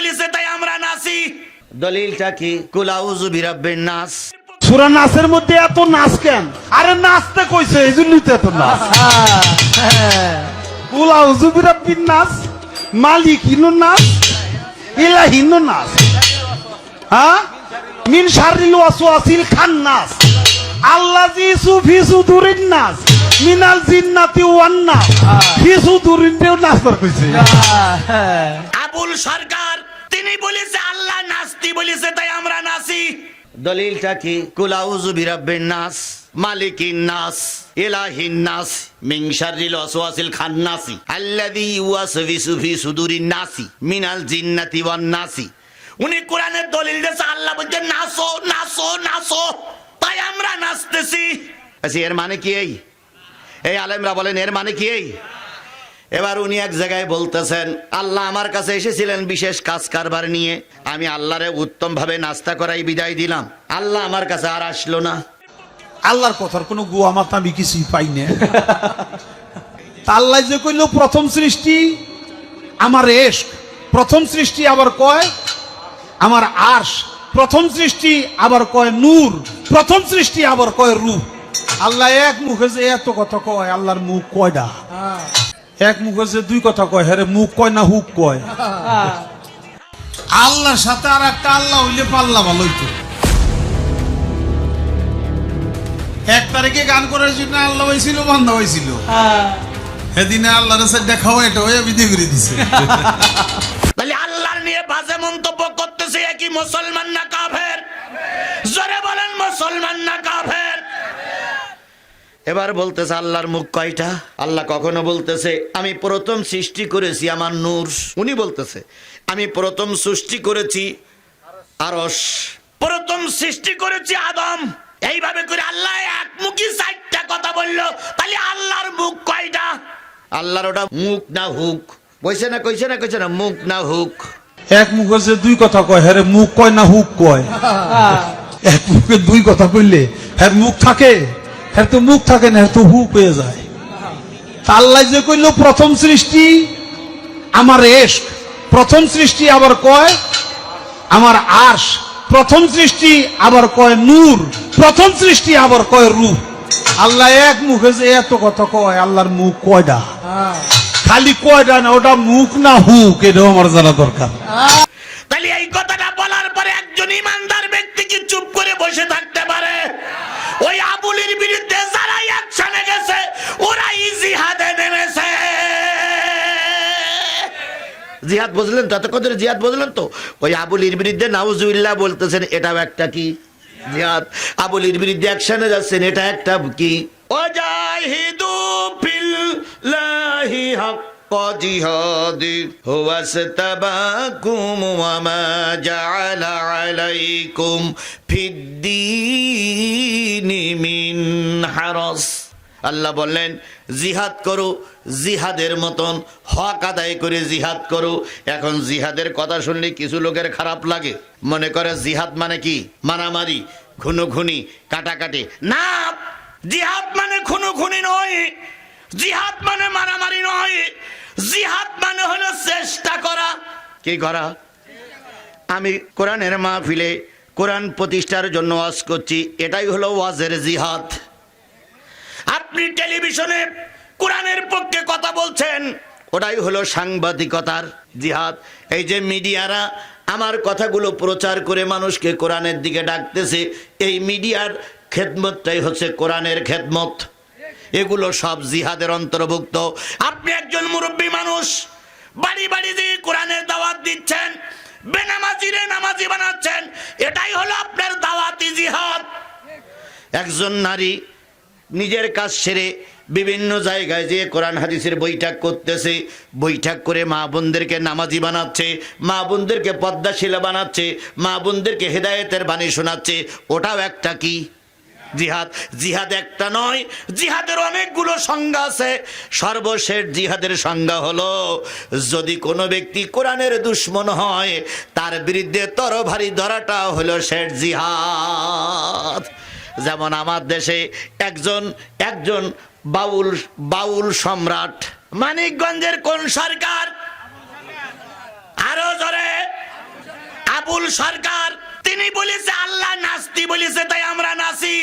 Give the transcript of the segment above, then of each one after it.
বলেছে তাই আমরা নাচি। দলিলটা কি? কুল আউযু বিরাব্বিন নাস। সূরা নাসের মধ্যে এত নাচ কেন? আরে নাচতে কইছে এইজন্যই তো এত নাচ। কুল আউযু বিরাব্বিন নাস, মালিকিনুন নাস, ইলাহিনুন নাস, হ্যাঁ, মিন শাররিল ওয়াসওয়াসিল খান্নাস, আল্লাযী ফি সুদুরিন নাস, মিনাল জিন্নাতি ওয়ান নাস, ফি সুদুরিন নাস কইছে। আবুল সরকার তিনি বলেছে আল্লাহ নাস্তি বলেছে তাই আমরা নাচি। দলিলটা কি? কুল আউযু বিরাব্বিন নাস, মালিকিন নাস, ইলাহিন নাস, মিন শাররিল ওয়াসওয়াসিল খান্নাসি, আল্লাযী ইউওয়াসওয়িসু ফি সুদুরিন নাসি, মিনাল জিন্নাতি ওয়ান নাসি। উনি কোরআনের দলিল দিয়েছে, আল্লাহ বলছে নাচো নাচো নাচো, তাই আমরা নাচতেছি। আচ্ছা, এর মানে কি? এই আলেমরা বলেন এর মানে কি? এবার উনি এক জায়গায় বলতেছেন, আল্লাহ আমার কাছে এসেছিলেন বিশেষ কাজ কারবার নিয়ে, আমি আল্লাহরে উত্তম ভাবে নাস্তা করাই বিদায় দিলাম, আল্লাহ আমার কাছে আর আসলো না। আল্লাহর কথার কোনো গুয়া মাথা আমি কিছুই পাই না। আল্লাহ যে কইল প্রথম সৃষ্টি আমার ইশক, প্রথম সৃষ্টি আবার কয় আমার আরশ, প্রথম সৃষ্টি আবার কয় নূর, প্রথম সৃষ্টি আবার কয় রূহ। আল্লাহ এক মুখে যে এত কথা কয়, আল্লাহর মুখ কয়টা? এক মুখে যে দুই কথা কয়, হ্যাঁ মুখ কয় না হুক কয়? আল্লাহর সাথে আর একটা আল্লাহ হইলে পাল্লা ভালো হইতো। এক তারিখে গান করার জন্য আল্লাহ হয়েছিল, বান্দা হয়েছিল, সেদিনে আল্লাহর সাথে দেখা হয়, এটা হয়ে বিধি করে দিছে। তাহলে আল্লাহর নিয়ে বাজে মন্তব্য করতেছে কি মুসলমান না কাফের? জোরে বলেন মুসলমান না কাফের? এবার বলতেছে আল্লাহর মুখ কয়টা? আল্লাহ কখনো বলতেছে আমি প্রথম সৃষ্টি করেছি আমার নূর, উনি বলতেছে আমি প্রথম সৃষ্টি করেছি আরশ, প্রথম সৃষ্টি করেছি আদম। এইভাবে করে আল্লাহ এক মুখী চারটা কথা বললো, তাহলে আল্লাহর মুখ কয়টা? আল্লাহর ওটা মুখ না হুক? কইছে না কইছে না কইছে না, মুখ না হুক? এক মুখে যে দুই কথা কয়, হ্যাঁ মুখ কয় না হুক কয়? এক মুখে দুই কথা কইলে হ্যাঁ মুখ থাকে, হ্যাঁ তো মুখ থাকে না, তো হুক হয়ে যায়। আল্লাহ যে কইল প্রথম সৃষ্টি আমার ইশক, প্রথম সৃষ্টি আবার কয় আমার আরশ, প্রথম সৃষ্টি আবার কয় নূর, প্রথম সৃষ্টি আবার কয় রূহ। আল্লাহ এক মুখে যে এত কথা কয়, আল্লাহর মুখ কয়টা? খালি কয়টা না, ওটা মুখ না হুক, এটাও আমার জানা দরকার। তাহলে এই কথাটা বলার পরে একজন ইমানদার ব্যক্তি কি চুপ করে বসে থাকতে পারে? ওই আবুলের বিরুদ্ধে যারা অ্যাকশনে গেছে ওরাই জিহাদে নেমেছে। জিহাদ বুঝলেন তো? এতক্ষণ ধরে জিহাদ বুঝলেন তো? ওই আবুলের বিরুদ্ধে নাউজুবিল্লাহ বলতেছেন, এটাও একটা কি জিহাদ? আবুলের বিরুদ্ধে অ্যাকশনে যাচ্ছেন, এটা একটা কি? ওয়াজাহিদু ফিল্লাহি হাক্কা জিহাদি হুয়াসতাবাকুম ওয়া মা জাআলা আলাইকুম ফিদ্দীনি মিন হারাজ। আল্লাহ বললেন জিহাদ করো, জিহাদের মতন হক আদায় করে জিহাদ করো। এখন জিহাদের কথা শুনলে কিছু লোকের খারাপ লাগে, মনে করে জিহাদ মানে কি? মারামারি, খুনোখুনি, কাটাকাটি। না, জিহাদ মানে খুনোখুনি নয়, জিহাদ মানে মারামারি নয়, জিহাদ মানে হলো চেষ্টা করা। কি করা? আমি কোরআনের মাহফিলে কোরআন প্রতিষ্ঠার জন্য ওয়াজ করছি, এটাই হলো ওয়াজের জিহাদ। আপনি টেলিভিশনে কোরআনের পক্ষে কথা বলছেন, ওটাই হলো সাংবাদিকতার জিহাদ। এই যে মিডিয়ারা আমার কথাগুলো প্রচার করে মানুষকে কোরআনের দিকে ডাকতেছে, এই মিডিয়ার খেদমতটাই হচ্ছে কোরআনের খেদমত। এগুলো সব জিহাদের অন্তর্ভুক্ত। আপনি একজন মুরব্বী মানুষ, বাড়ি বাড়ি দিয়ে কোরআনের দাওয়াত দিচ্ছেন, বেনামাজিরে নামাজি বানাচ্ছেন, এটাই হলো আপনার দাওয়াতি জিহাদ। একজন নারী নিজের কাজ সেরে বিভিন্ন জায়গায় যে কোরআন হাদিসের বৈঠক করতেছে, বৈঠক করে মা বোনদেরকে নামাজি বানাচ্ছে, মা বোনদেরকে পদ্মাশীলা বানাচ্ছে, মা বোনদেরকে হেদায়েতের বাণী শোনাচ্ছে, ওটাও একটা কি জিহাদ? জিহাদ একটা নয়, জিহাদের অনেকগুলো সংজ্ঞা আছে। সর্বশেষ জিহাদের সংজ্ঞা হলো যদি কোনো ব্যক্তি কোরআনের দুশমন হয়, তার বিরুদ্ধে তরবারি ধরাটা হলো শেষ জিহাদ। যেমন আমার দেশে একজন বাউল সম্রাট, মানিকগঞ্জের কোন সরকার? আরো জোরে। আবুল সরকার, তিনি বলেছে আল্লাহ নাস্তি বলেছে তাই আমরা নাসি।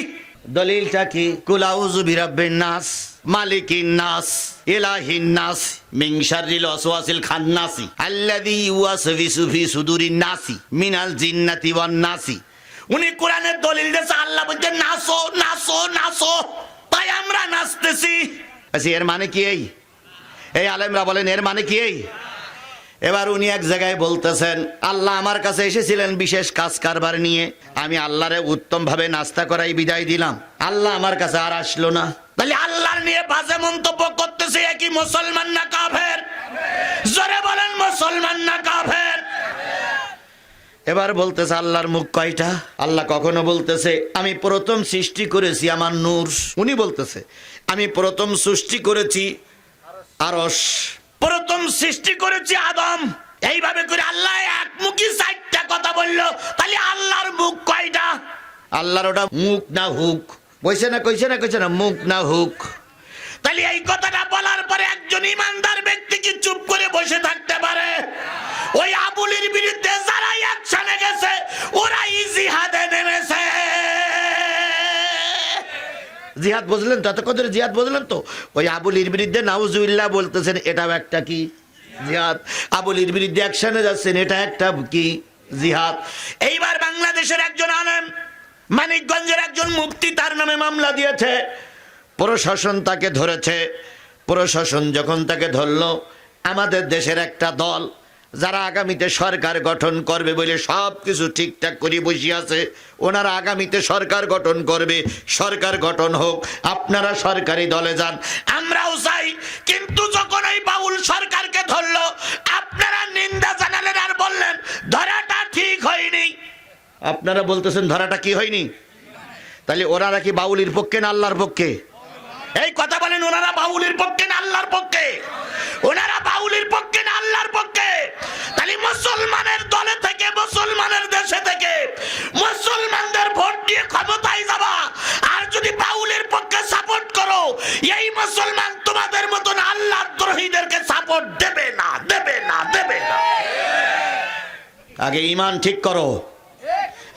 দলিলটা কি? কুল আউযু বিরাব্বিন নাস, মালিকিন নাস, ইলাহিন নাস, মিন শাররিল ওয়াসওয়াসিল খান্নাসি, আল্লাযী ইউওয়াসওয়িসু ফি সুদুরিন নাসি মিনাল জিন্নাতি ওয়ান নাসি। উনি কোরআনের দলিল দিয়েছে, আল্লাহ বলছে নাচো নাচো নাচো, তাই আমরা নাচতেছি। আচ্ছা, এর মানে কি? এই আলেমরা বলেন এর মানে কি? এবার উনি এক জায়গায় বলতেছেন, আল্লাহ আমার কাছে এসেছিলেন বিশেষ কাজ কারবার নিয়ে, আমি আল্লাহরে উত্তম ভাবে নাস্তা করাই বিদায় দিলাম, আল্লাহ আমার কাছে আর আসলো না। তাহলে আল্লাহর নিয়ে বাজে মন্তব্য করতেছে, একই মুসলমান না কাফের? জোরে বলেন, মুসলমান না কাফের? এবার বলতেছে আল্লাহর মুখ কয়টা? আল্লাহ কখনো বলতেছে আমি প্রথম সৃষ্টি করেছি আমার নূর, উনি বলতেছে আমি প্রথম সৃষ্টি করেছি আরশ, প্রথম সৃষ্টি করেছি আদম। এইভাবে করে আল্লাহ একমুখী চারটা কথা বললো। তাহলে আল্লাহর মুখ কয়টা? আল্লাহর ওটা মুখ না হুক? কইছে না কইছে না কইছে না, মুখ না হুক? তাহলে এই কথাটা বলার পরে একজন ইমানদার ব্যক্তি কি চুপ করে বসে থাকতে পারে? ওই আবুলের বিরুদ্ধে যারা অ্যাকশনে গেছে ওরাই জিহাদে নেমেছে। জিহাদ বুঝলেন? ততক্ষণ ধরে জিহাদ বুঝলেন তো? ওই আবুলির বিরুদ্ধে নাউজুবিল্লাহ বলতেছেন, এটাও একটা কি জিহাদ। আবুলির বিরুদ্ধে অ্যাকশনে যাচ্ছেন, এটা একটা কি জিহাদ। এইবার বাংলাদেশের একজন আলেম, মানিকগঞ্জের একজন মুফতি, তার নামে মামলা দিয়েছে, প্রশাসন তাকে ধরেছে। প্রশাসন যখন তাকে ধরলো, আমাদের দেশের একটা দল যারা আগামীতে সরকার গঠন করবে বলে সব কিছু ঠিকঠাক করে বসে আছে, ওনারা আগামীতে সরকার গঠন করবে, সরকার গঠন হোক, আপনারা সরকারি দলে যান, আমরাও চাই। কিন্তু যখন ওই বাউল সরকারকে ধরলো, আপনারা নিন্দা জানালেন আর বললেন ধরাটা ঠিক হয়নি। আপনারা বলতেছেন ধরাটা কি হয়নি? তাহলে ওনারা কি বাউলির পক্ষে না আল্লাহর পক্ষে? এই কথা বলেন, ওনারা বাউলির পক্ষে না আল্লাহর পক্ষে? ওনারা বাউলির পক্ষে না আল্লাহর পক্ষে? তাহলে মুসলমানের দলে থেকে, মুসলমানের দেশে থেকে মুসলমানদের ভোট দিয়ে ক্ষমতায় যাবা, আর যদি বাউলের পক্ষে সাপোর্ট করো, এই মুসলমান তোমাদের মতন আল্লাহ দ্রোহীদেরকে সাপোর্ট দেবে না, দেবে না, দেবে না। আগে ঈমান ঠিক করো,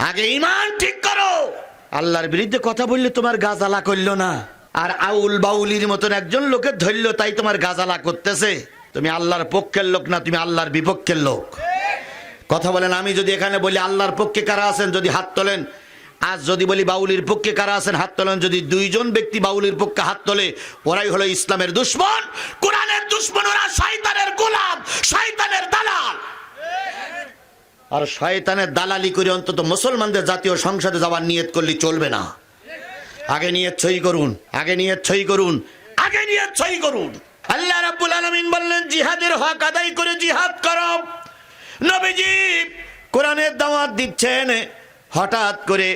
আগে ঈমান ঠিক করো। আল্লাহর বিরুদ্ধে কথা বললে তোমার গাজালা করলো না, আর আউল বাউলির মতন একজন লোকের ধরলো তাই তোমার গাজালা করতেছে। তুমি আল্লাহর পক্ষের লোক না, তুমি আল্লাহর বিপক্ষের লোক। কথা বলেন, আমি যদি এখানে বলি আল্লাহর পক্ষে কারা আছেন, যদি হাত তোলেন। আজ যদি বলি বাউলির পক্ষে কারা আছেন, হাত তোলেন। যদি দুইজন ব্যক্তি বাউলির পক্ষে হাত তোলে, ওরাই হলো ইসলামের দুশমন, কোরআনের দুশমন, ওরা শয়তানের গোলাম, শয়তানের দালাল। আর শয়তানের দালালি করে অন্তত মুসলমানদের জাতীয় সংসদে যাওয়ার নিয়ত করলে চলবে না। আগে নিয়ত সই করুন, আগে নিয়ত সই করুন, আগে নিয়ত সই করুন। আল্লাহ রাব্বুল আলামিন বললেন জিহাদের হক আদায় করে জিহাদ করো। নবীজি কোরআনের দাওয়াত দিচ্ছেন, হঠাৎ করে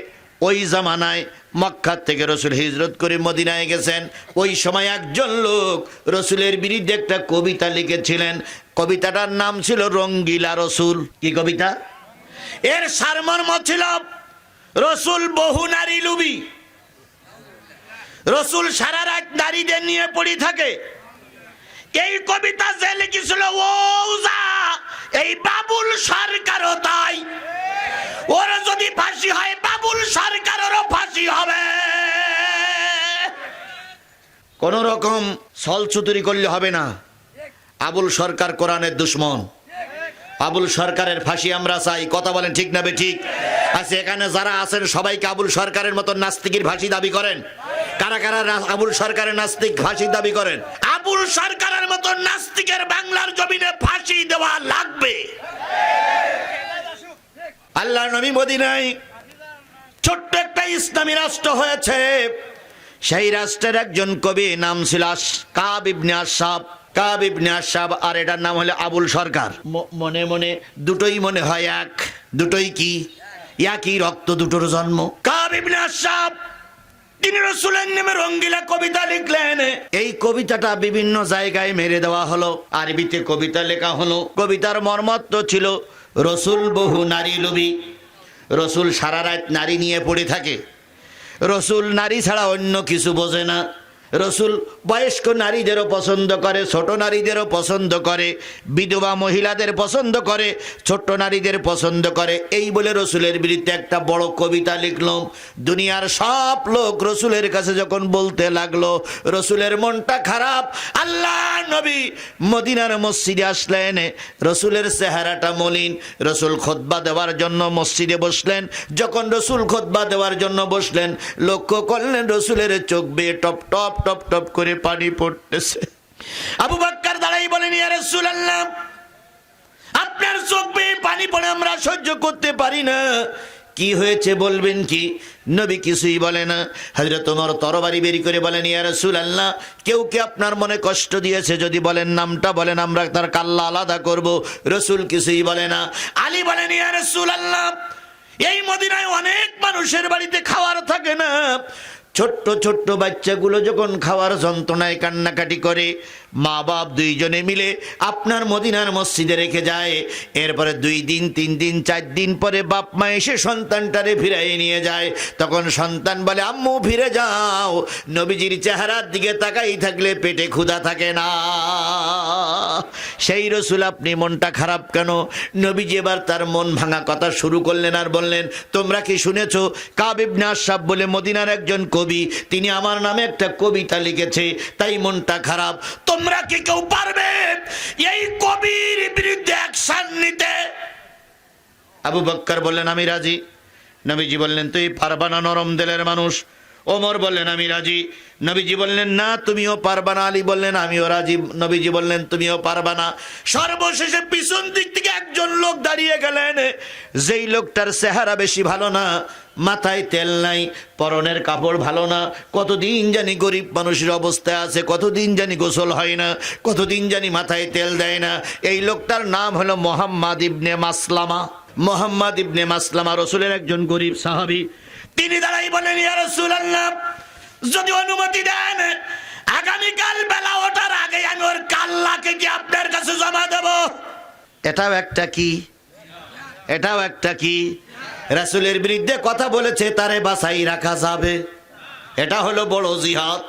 ওই জামানায় মক্কা থেকে রসুল হিজরত করে মদিনায় গেছেন। ওই সময় একজন লোক রসুলের বিরুদ্ধে একটা কবিতা লিখেছিলেন। কবিতাটার নাম ছিল রঙ্গিলা রসুল। কি কবিতা? এর সারমর্ম ছিল রসুল বহু নারী লুবি, রসুল সারা রাত নারীদের নিয়ে পড়ে থাকে। এই কবিতা যে লিখেছিল ওজা এই বাবুল সরকারও তাই। ওর যদি ফাঁসি হয়, বাবুল সরকারেরও ফাঁসি হবে। কোন রকম ছলছুতুরি করলে হবে না। আবুল সরকার কোরআনের দুশমন, আবুল সরকারের ফাঁসি আমরা চাই। কথা বলেন ঠিক না বেঠিক? আচ্ছা, এখানে যারা আছেন সবাইকে আবুল সরকারের মতো নাস্তিকের ফাঁসি দাবি করেন? কারা কারা আবুল সরকারের নাস্তিক ফাঁসি দাবি করেন? আবুল সরকারের মতো নাস্তিকের বাংলার জমিনে ফাঁসি দেওয়া লাগবে। আল্লাহর নবী মদিনায় ছোট্ট একটা ইসলামী রাষ্ট্র হয়েছে। সেই রাষ্ট্রের একজন কবি, নাম ছিল কাব ইবনে আশরাফ। কাব ইবনে আশরাফ, আর এটার নাম হলো আবুল সরকার। মনে মনে দুটোই মনে হয় এক, দুটোই কি একই রক্ত, দুটোর জন্ম। কাব ইবনে আশরাফ তিনি রাসূলের নামে রঙ্গিলা কবিতা লিখলেন। এই কবিতাটা বিভিন্ন জায়গায় মেরে দেওয়া হলো, আরবিতে কবিতা লেখা হলো। কবিতার মর্মার্থ ছিল রসুল বহু নারী লোভী, রসুল সারা রাত নারী নিয়ে পড়ে থাকে, রসুল নারী ছাড়া অন্য কিছু বোঝে না। রসুল বয়স্ক নারীদেরও পছন্দ করে, ছোট নারীদেরও পছন্দ করে, বিধবা মহিলাদের পছন্দ করে, ছোট্ট নারীদের পছন্দ করে। এই বলে রসুলের বিরুদ্ধে একটা বড় কবিতা লিখলাম। দুনিয়ার সব লোক রসুলের কাছে যখন বলতে লাগলো, রসুলের মনটা খারাপ। আল্লাহ নবী মদিনার মসজিদে আসলেন, রসুলের চেহারাটা মলিন। রসুল খুতবা দেওয়ার জন্য মসজিদে বসলেন। যখন রসুল খুতবা দেওয়ার জন্য বসলেন, লক্ষ্য করলেন রসুলের চোখ বেয়ে টপ টপ টপ টপ করে পানি পড়তেছে। আবু বকর দাঁড়াই বলেন, ইয়া রাসূলুল্লাহ, আপনার চোখ বেয়ে পানি পড়ে আমরা সহ্য করতে পারি না, কি হয়েছে বলবেন কি? নবী কিছুই বলে না। হযরত ওমর তরবারি বের করে বলেন, ইয়া রাসূলুল্লাহ, কেউ কি আপনার মনে কষ্ট দিয়েছে? যদি বলেন নামটা বলেন, আমরা তার কাল্লা আলাদা করব। রসুল কিছুই বলে না। আলী বলেন, ইয়া রাসূলুল্লাহ, এই মদিনায় অনেক মানুষের বাড়িতে খাওয়ার থাকে না, ছোট্ট ছোট্ট বাচ্চাগুলো যখন খাওয়ার যন্ত্রণায় কান্নাকাটি করে, মা বাপ দুইজনে মিলে আপনার মদিনার মসজিদে রেখে যায়। এরপরে 2 দিন 3 দিন 4 দিন পরে বাপ মা এসে সন্তানটারে ফিরাই নিয়ে যায়। তখন সন্তান বলে, আম্মু ফিরে যাও। নবীজির চেহারার দিকে তাকাই থাকলে পেটে ক্ষুধা থাকে না। সেই রসুল আপনি মনটা খারাপ কেন? নবীজি এবার তার মন ভাঙা কথা শুরু করলেন আর বললেন, তোমরা কি শুনেছো? কাব ইবনে আশরাফ বলে মদিনার একজন কবি, তিনি আমার নামে একটা কবিতা লিখেছে, তাই মনটা খারাপ। তোমরা কি কেউ পারবে এই কবির বিরুদ্ধে অ্যাকশন নিতে? আবু বকর বললেন, আমি রাজি। নবীজি বললেন, তুই পারবা না, নরম দিলের মানুষ। ওমর বললেন, আমি রাজি। নবীজি বললেন, না তুমিও পারবা না। আলী বললেন, আমিও রাজি। নবীজি বললেন, তুমিও পারবা না। সর্বশেষে পিছন দিক থেকে একজন লোক দাঁড়িয়ে গেলেন, যেই লোকটার চেহারা বেশি ভালো না, মাথায় তেল নাই, পরনের কাপড় ভালো না, কতদিন জানি গরিব মানুষের অবস্থায় আছে, কতদিন জানি গোসল হয় না, কতদিন জানি মাথায় তেল দেয় না। এই লোকটার নাম হলো মুহাম্মদ ইবনে মাসলামা। মুহাম্মদ ইবনে মাসলামা রসুলের একজন গরিব সাহাবী। তিনি দাঁড়াই বলেন, ইয়া রাসূলুল্লাহ, যদি অনুমতি দেন, আগামীকাল বেলা ওঠার আগে আমি ওর কাল্লাকে কি আপনার কাছে জমা দেব? এটাও একটা কি? এটাও একটা কি? রাসূলের বিরুদ্ধে কথা বলেছে, তারে বাঁচাই রাখা যাবে? এটা হলো বড় জিহাদ।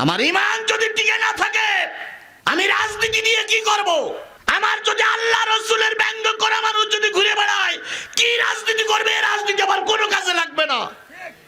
আমার ঈমান যদি টিকে না থাকে, আমি রাজনীতি দিয়ে কি করব? আমার যদি আল্লাহ রসুলের ব্যঙ্গ করা মানুষ যদি ঘুরে বেড়ায়, কি রাজনীতি করবে? রাজনীতি আমার কোনো কাজে লাগবে না।